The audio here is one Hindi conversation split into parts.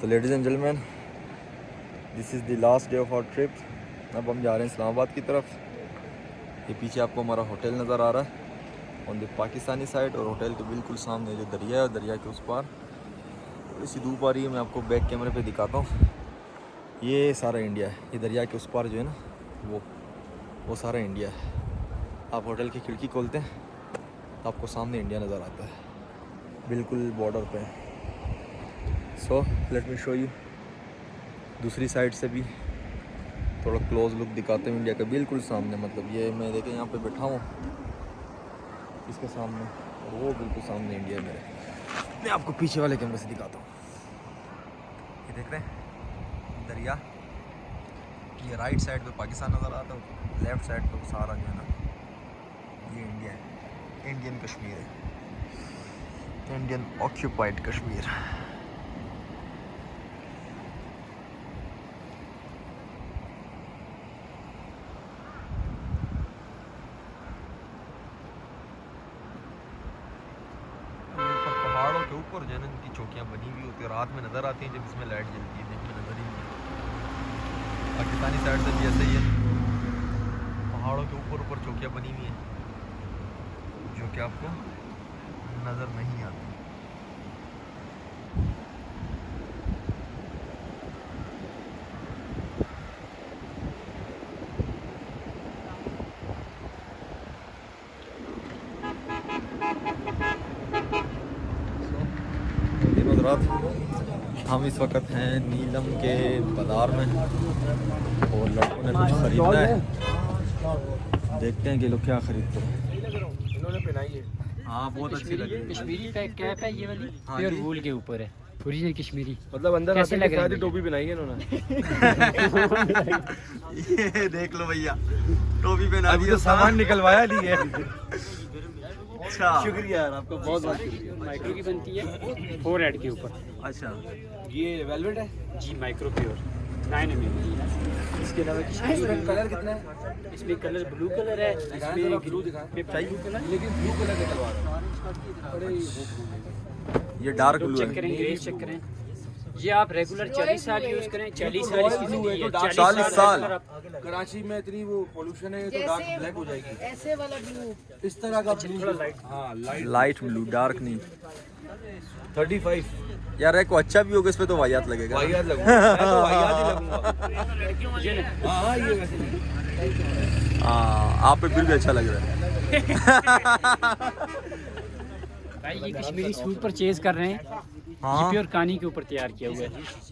तो ladies and gentleman, this is the last day of our trip. अब हम जा रहे हैं इस्लामाबाद की तरफ। ये पीछे आपको हमारा होटल नज़र आ रहा है ऑन द पाकिस्तानी साइड, और होटल के बिल्कुल सामने जो दरिया है, दरिया के उस पार इसी धूप आ रही है। मैं आपको बैक कैमरे पे दिखाता हूँ। ये सारा इंडिया है, ये दरिया के उस पार जो है ना वो सारा इंडिया है। आप होटल की खिड़की खोलते हैं तो आपको सामने इंडिया नज़र आता है, बिल्कुल बॉर्डर पे। So let me show you दूसरी साइड से भी थोड़ा क्लोज लुक दिखाते हैं इंडिया का बिल्कुल सामने। मतलब ये मैं देखें यहाँ पे बैठा हूँ इसके सामने, और वो बिल्कुल सामने इंडिया है मेरे। मैं आपको पीछे वाले कैमरे से दिखाता हूँ। ये देख रहे हैं दरिया, ये राइट साइड पे पाकिस्तान नज़र आता है, लेफ़्ट साइड पे सारा जो है ना ये इंडिया है। इंडियन कश्मीर है, इंडियन ऑक्यूपाइड कश्मीर। पहाड़ों के ऊपर जो है ना इनकी चौकियाँ बनी हुई होती है, रात में नज़र आती हैं जब इसमें लाइट जलती है, दिन में नज़र ही नहीं आती। पाकिस्तानी साइड से भी ऐसे ही है, पहाड़ों के ऊपर चौकियाँ बनी हुई हैं जो कि आपको नज़र नहीं आती। हम इस वक्त हैं नीलम के बाज़ार में और लड़कों ने कुछ ख़रीदना है। देखते हैं कि लोग क्या खरीदते हैं। इन्होंने पहनाई है, हाँ बहुत अच्छी लगी। कश्मीरी कैप है ये वाली, प्योर वूल के ऊपर है, ओरिजिनल कश्मीरी। मतलब अंदर कैसे लग रहा है? टोपी पहनाई है इन्होंने। ये देख लो भैया, टोपी पहना अभी तो सामान निकलवाया नहीं है। अच्छा, शुक्रिया यार, आपका बहुत बहुत शुक्रिया। माइक्रो की बनती है 4 हेड के ऊपर। अच्छा ये वेलवेट है जी, माइक्रो प्योर 9 mm। इसके अलावा इसमें कलर कितना है? इसमें कलर ब्लू कलर है, इसमें ब्लू दिखा, चाहिए कलर, लेकिन ब्लू कलर निकलवा रहा है। ये डार्क ब्लू चेक है। करें, ग्रेस चेक करें। ये आप रेगुलर 40 साल यूज करें, 40 साल इसकी जिंदगी है। 40 साल। कराची में इतनी वो पोल्यूशन है तो डार्क ब्लैक हो जाएगी। ऐसे वाला ब्लू, इस तरह का थोड़ा लाइट। हाँ लाइट लाइट ब्लू, डार्क नहीं। 35 यार एक को अच्छा भी होगा, इस पे तो वाहियात लगेगा। वाहियात लगूंगा, मैं तो वाहियात ही लगूंगा। ये ना, हाँ ये वैसे नहीं। हाँ, आप पे बिल भी अच्छा लग रहा है। भाई ये कश्मीरी सूट परचेज कर रहे हैं। हाँ। ये प्योर कानी के ऊपर तैयार किया हुआ है।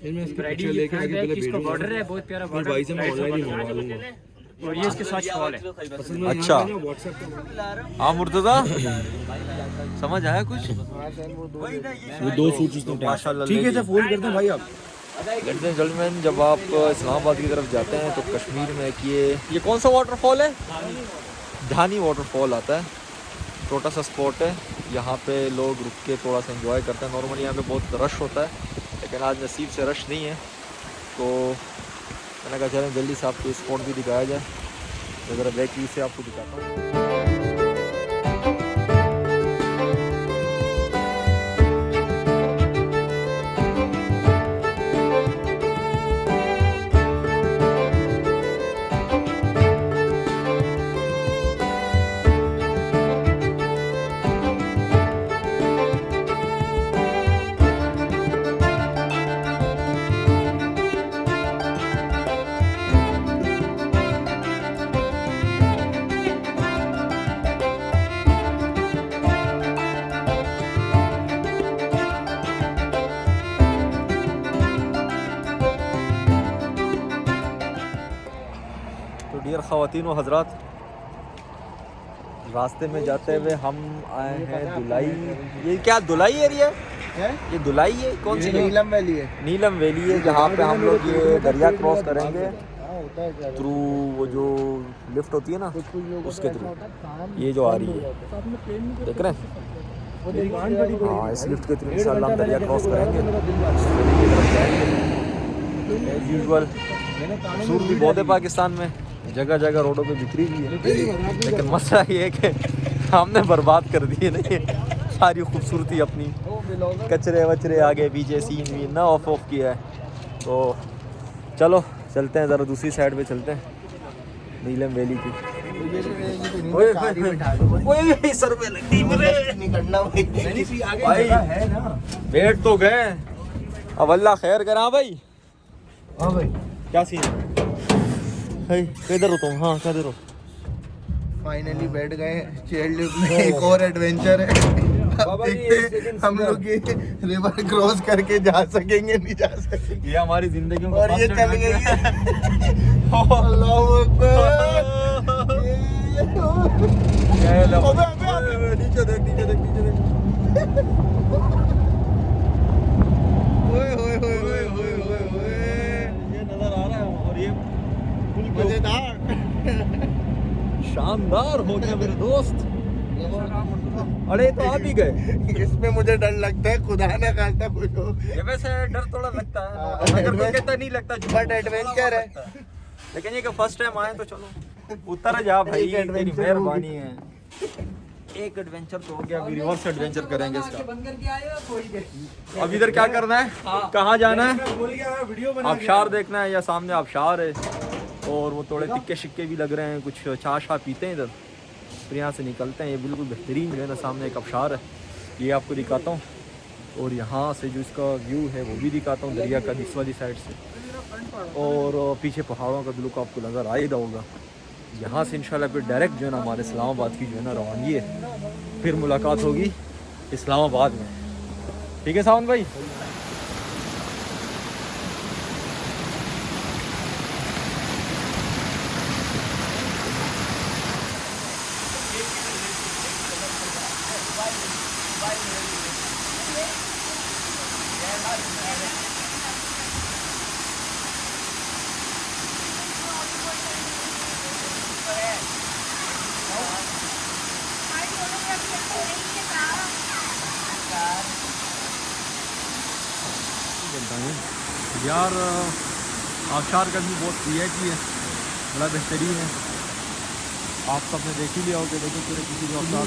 एम्ब्रॉयडरी ये फैब्रिक है, इसका बॉर्डर है बहुत प्यारा बॉर्डर। भाई से मैं ऑनलाइन ही मंगवा लूंगा। और ये इसके साथ शॉल है। अच्छा व्हाट्सएप हाँ मुर्तज़ा, समझ आया कुछ? वो 2 सूट उसने माशाल्लाह। ठीक है, फोल्ड करते हैं भाई आप। लेडीज एंड जेंटलमैन, जब आप इस्लामाबाद की तरफ जाते हैं तो कश्मीर में एक ये कौन सा वाटरफॉल है? धानी वाटरफॉल आता है। छोटा सा स्पॉट है, यहाँ पे लोग रुक के थोड़ा सा एंजॉय करते हैं। नॉर्मली यहाँ पे बहुत रश होता है, लेकिन आज नसीब से रश नहीं है, तो मैंने कहा चलें जल्दी से आपको स्पॉट भी दिखाया जाए। तो ज़रा बैक व्यू से आपको दिखाता हूँ। तो डियर ख़वातीन व हज़रात, रास्ते में जाते हुए हम आए हैं दुलाई। ये क्या दुलाई एरिया है? ये दुलाई है? कौन सी? नीलम वैली है। नीलम वैली है, जहाँ पे हम लोग ये दरिया क्रॉस करेंगे थ्रू वो जो लिफ्ट होती है ना उसके थ्रू। ये जो आ रही है देख रहे हैं, हाँ इस लिफ्ट के थ्रू इंशाल्लाह हम दरिया क्रॉस करेंगे। एज यूजुअल खूबसूरती बहुत है पाकिस्तान में, जगह जगह रोडों पे बिखरी हुई है, लेकिन मसला ये है कि हमने बर्बाद कर दी है। नहीं सारी खूबसूरती अपनी कचरे वचरे आगे पीछे सीन भी ना ऑफ किया है। तो चलो चलते हैं ज़रा दूसरी साइड पे चलते हैं नीलम वैली की। ओए सर पे लगती भाई बैठ तो गए अब अल्लाह खैर करा भाई। हाँ भाई क्या सीन है किधर हो तुम? हाँ किधर हो? फाइनली बैठ गए चेयर लिफ्ट में। एक और एडवेंचर है। अब देखते हैं हम लोग ये रिवर क्रॉस करके जा सकेंगे नहीं जा सकेंगे। ये हमारी जिंदगी में और ये चल गई है। अल्लाहू अकबर। नीचे देख नीचे देख नीचे देख। ओए ओए ओए ओए ओए ओए ओए ये नजर आ रहा है और ये मजेदार शानदार हो गया मेरे दोस्त। अरे तो आप ही गए। इसमें मुझे डर लगता है, खुदा ना खास्ता कुछ हो। ये वैसे डर थोड़ा लगता है अगर कोई कहता नहीं लगता बट एडवेंचर है। लेकिन ये कि फर्स्ट टाइम आए तो चलो उतर जा भाई, एक तेरी adventure मेहरबानी है। एक एडवेंचर तो हो गया, अभी रिवर्स एडवेंचर करेंगे इसका। अब इधर क्या करना है, कहाँ जाना है? आबशार देखना है या सामने आबशार है और वो थोड़े टिक्के शिक्के भी लग रहे हैं, कुछ चाय शा पीते हैं इधर, फिर यहाँ से निकलते हैं। ये बिल्कुल बेहतरीन जो है ना सामने एक आबशार है, ये आपको दिखाता हूँ। और यहाँ से जो इसका व्यू है वो भी दिखाता हूँ दरिया का इस वाली साइड से। और पीछे पहाड़ों का लुक आपको नज़र आ ही होगा। यहाँ से इंशाल्लाह फिर डायरेक्ट जो है ना हमारे इस्लामाबाद की जो है ना रवानगी है, फिर मुलाकात होगी इस्लामाबाद में। ठीक है सावन भाई? यार आबशार का भी बहुत वीआईपी है, बड़ा बेहतरीन है। आप सब ने देख ही लिया होगा, देखो पूरे किसी को आबशार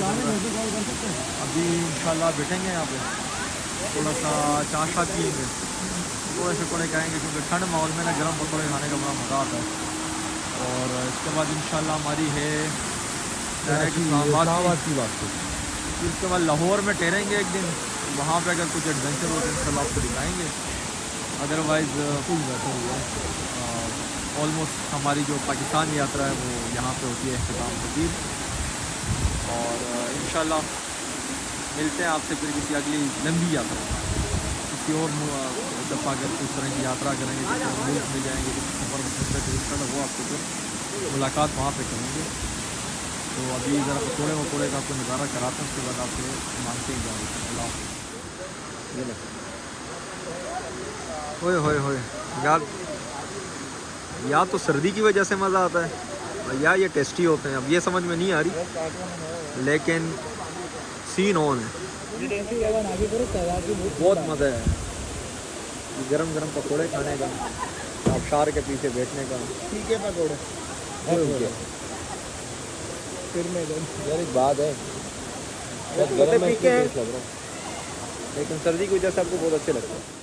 अभी इंशाल्लाह बैठेंगे यहाँ पे, थोड़ा सा चाय शा पिएंगे, थोड़े पकौड़े खाएंगे क्योंकि ठंड माहौल में ना गर्म पकौड़े खाने का बड़ा मज़ा आता है। और इसके बाद इंशाल्लाह हमारी है डायरेक्ट इस्लामाबाद की बात। फिर उसके बाद लाहौर में ठहरेंगे एक दिन, वहाँ पे अगर कुछ एडवेंचर हो तो इंशाल्लाह आपको दिखाएंगे। अदरवाइज़ ऑलमोस्ट हमारी जो पाकिस्तान यात्रा है वो यहाँ पे होती है इख्तिताम पजीर। और इंशाल्लाह मिलते हैं आपसे फिर किसी अगली लंबी यात्रा, किसी और दफ़ा अगर इस तरह की यात्रा करेंगे, किसी मुल्क में जाएंगे, किसी सफ़र में फंसते तो इंशाल्लाह वो आपको फिर मुलाकात वहाँ पे करेंगे। तो अभी ज़रा पकौड़े वकौड़े का आपको नज़ारा कराते हैं, उसके बाद आपसे मानते ही जाएंगे। ओए होए होए यार तो सर्दी की वजह से मज़ा आता है या ये टेस्टी होते हैं, अब ये समझ में नहीं आ रही, लेकिन सीन ऑन है, बहुत मज़ा है गरम गरम पकौड़े खाने का, आबशार के पीछे बैठने का। ठीक है पकौड़े फिर मैं यार एक बात है, लेकिन सर्दी की वजह से आपको बहुत अच्छे लगते हैं।